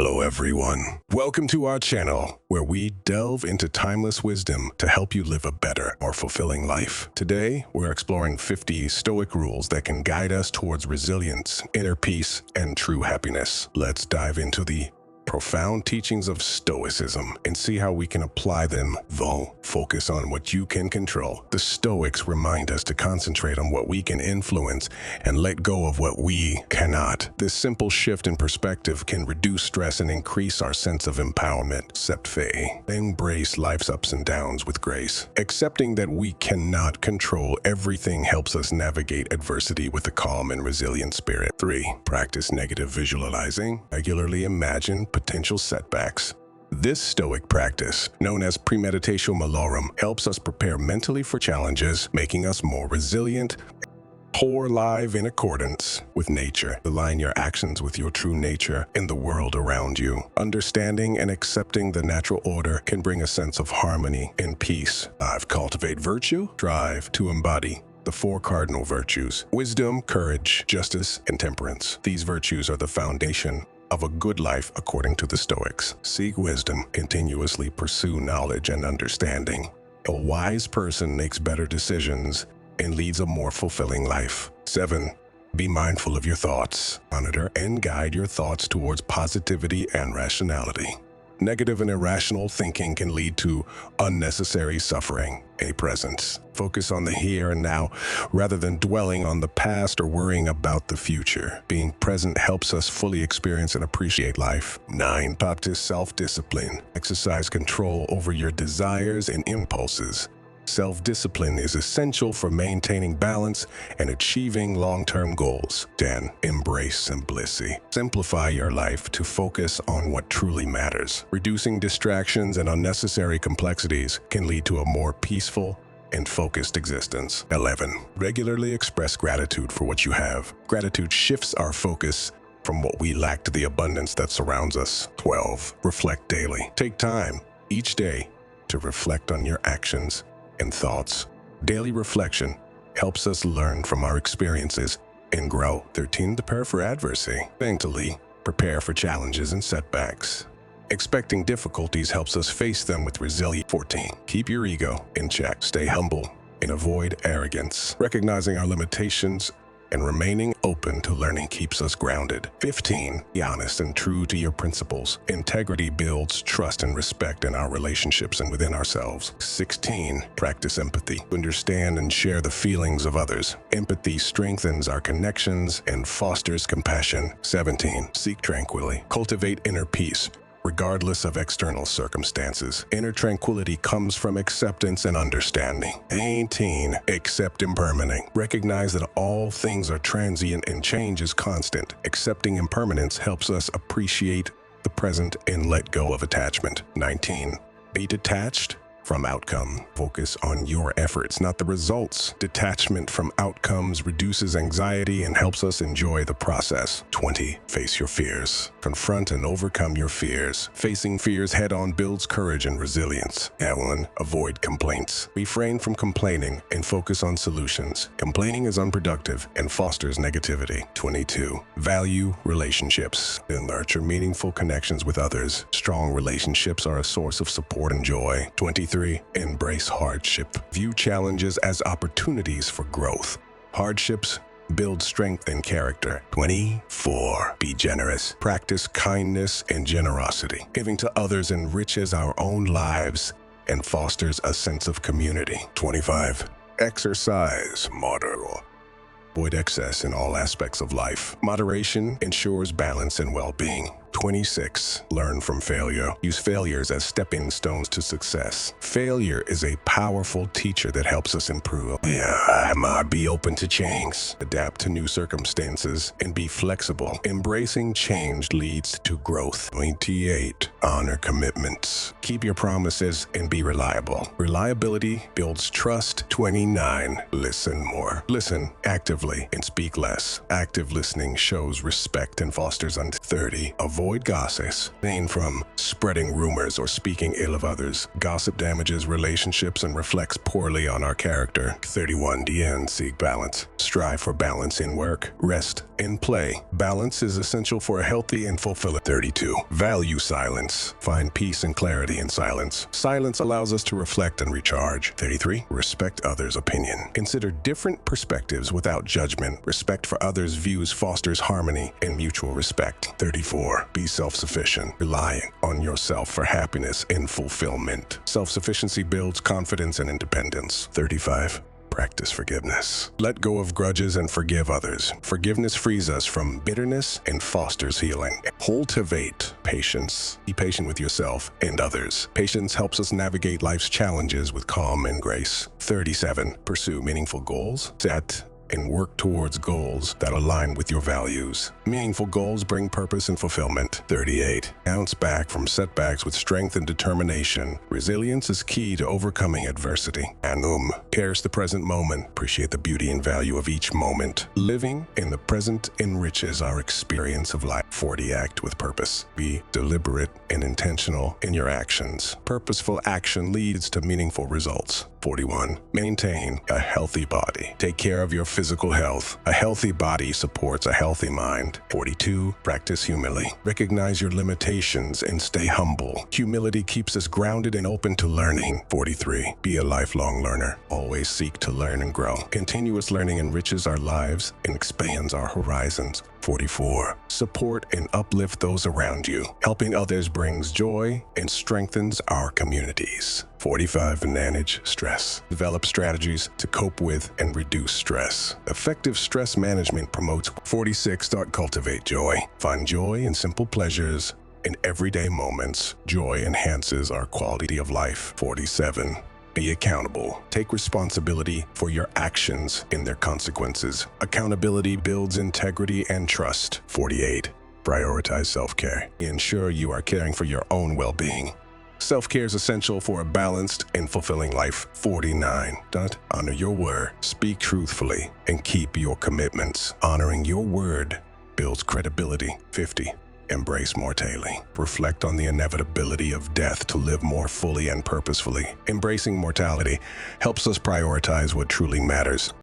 Hello everyone. Welcome to our channel where we delve into timeless wisdom to help you live a better, more fulfilling life. Today, we're exploring 50 Stoic rules that can guide us towards resilience, inner peace, and true happiness. Let's dive into the profound teachings of Stoicism and see how we can apply them, though focus on what you can control. The Stoics remind us to concentrate on what we can influence and let go of what we cannot. This simple shift in perspective can reduce stress and increase our sense of empowerment. Embrace life's ups and downs with grace. Accepting that we cannot control everything helps us navigate adversity with a calm and resilient spirit. 3. Practice negative visualizing. Regularly imagine potential setbacks. This Stoic practice, known as premeditatio malorum, helps us prepare mentally for challenges, making us more resilient or live in accordance with nature. Align your actions with your true nature and the world around you. Understanding and accepting the natural order can bring a sense of harmony and peace. 5. Cultivate virtue. Strive to embody the 4 cardinal virtues: wisdom, courage, justice, and temperance. These virtues are the foundation of a good life according to the Stoics. Seek wisdom. Continuously pursue knowledge and understanding. A wise person makes better decisions and leads a more fulfilling life. 7. Be mindful of your thoughts. Monitor and guide your thoughts towards positivity and rationality. Negative and irrational thinking can lead to unnecessary suffering. A presence. Focus on the here and now rather than dwelling on the past or worrying about the future. Being present helps us fully experience and appreciate life. 9. Practice self-discipline. Exercise control over your desires and impulses. Self-discipline is essential for maintaining balance and achieving long-term goals. 10. Embrace simplicity. Simplify your life to focus on what truly matters. Reducing distractions and unnecessary complexities can lead to a more peaceful and focused existence. 11. Regularly express gratitude for what you have. Gratitude shifts our focus from what we lack to the abundance that surrounds us. 12. Reflect daily. Take time each day to reflect on your actions and thoughts. Daily reflection helps us learn from our experiences and grow. 13. Prepare for adversity. Mentally prepare for challenges and setbacks. Expecting difficulties helps us face them with resilience. 14. Keep your ego in check. Stay humble and avoid arrogance. Recognizing our limitations and remaining open to learning keeps us grounded. 15. Be honest and true to your principles. Integrity builds trust and respect in our relationships and within ourselves. 16. Practice empathy. Understand and share the feelings of others. Empathy strengthens our connections and fosters compassion. 17. Seek tranquility. Cultivate inner peace. Regardless of external circumstances, inner tranquility comes from acceptance and understanding. 18. Accept impermanence. Recognize that all things are transient and change is constant. Accepting impermanence helps us appreciate the present and let go of attachment. 19. Be detached from outcome. Focus on your efforts, not the results. Detachment from outcomes reduces anxiety and helps us enjoy the process. 20. Face your fears. Confront and overcome your fears. Facing fears head-on builds courage and resilience. 1. Avoid complaints. Refrain from complaining and focus on solutions. Complaining is unproductive and fosters negativity. 22. Value relationships and nurture meaningful connections with others. Strong relationships are a source of support and joy. 23. Embrace hardship. View challenges as opportunities for growth. Hardships build strength and character. 24. Be generous. Practice kindness and generosity. Giving to others enriches our own lives and fosters a sense of community. 25. Exercise moderately. Avoid excess in all aspects of life. Moderation ensures balance and well-being. 26. Learn from failure. Use failures as stepping stones to success. Failure is a powerful teacher that helps us improve. Be open to change. Adapt to new circumstances and be flexible. Embracing change leads to growth. 28. Honor commitments. Keep your promises and be reliable. Reliability builds trust. 29. Listen more. Listen actively and speak less. Active listening shows respect and fosters understanding. 30. Avoid Avoid gossips. Abstain from spreading rumors or speaking ill of others. Gossip damages relationships and reflects poorly on our character. 31. DN. Seek balance. Strive for balance in work, rest, and play. Balance is essential for a healthy and fulfilling. 32. Value silence. Find peace and clarity in silence. Silence allows us to reflect and recharge. 33. Respect others' opinion. Consider different perspectives without judgment. Respect for others' views fosters harmony and mutual respect. 34. Be self-sufficient, relying on yourself for happiness and fulfillment. Self-sufficiency builds confidence and independence. 35. Practice forgiveness. Let go of grudges and forgive others. Forgiveness frees us from bitterness and fosters healing. Cultivate patience. Be patient with yourself and others. Patience helps us navigate life's challenges with calm and grace. 37. Pursue meaningful goals. Set and work towards goals that align with your values. Meaningful goals bring purpose and fulfillment. 38. Bounce back from setbacks with strength and determination. Resilience is key to overcoming adversity. And cherish the present moment. Appreciate the beauty and value of each moment. Living in the present enriches our experience of life. 40. Act with purpose. Be deliberate and intentional in your actions. Purposeful action leads to meaningful results. 41. Maintain a healthy body. Take care of your physical health. A healthy body supports a healthy mind. 42. Practice humility. Recognize your limitations and stay humble. Humility keeps us grounded and open to learning. 43. Be a lifelong learner. Always seek to learn and grow. Continuous learning enriches our lives and expands our horizons. 44. Support and uplift those around you. Helping others brings joy and strengthens our communities. 45. Manage stress. Develop strategies to cope with and reduce stress. Effective stress management promotes. 46. Cultivate joy. Find joy in simple pleasures in everyday moments. Joy enhances our quality of life. 47. Be accountable. Take responsibility for your actions and their consequences. Accountability builds integrity and trust. 48. Prioritize self-care. Ensure you are caring for your own well-being. Self-care is essential for a balanced and fulfilling life. 49. Honor your word. Speak truthfully and keep your commitments. Honoring your word builds credibility. 50. Embrace mortality. Reflect on the inevitability of death to live more fully and purposefully. Embracing mortality helps us prioritize what truly matters.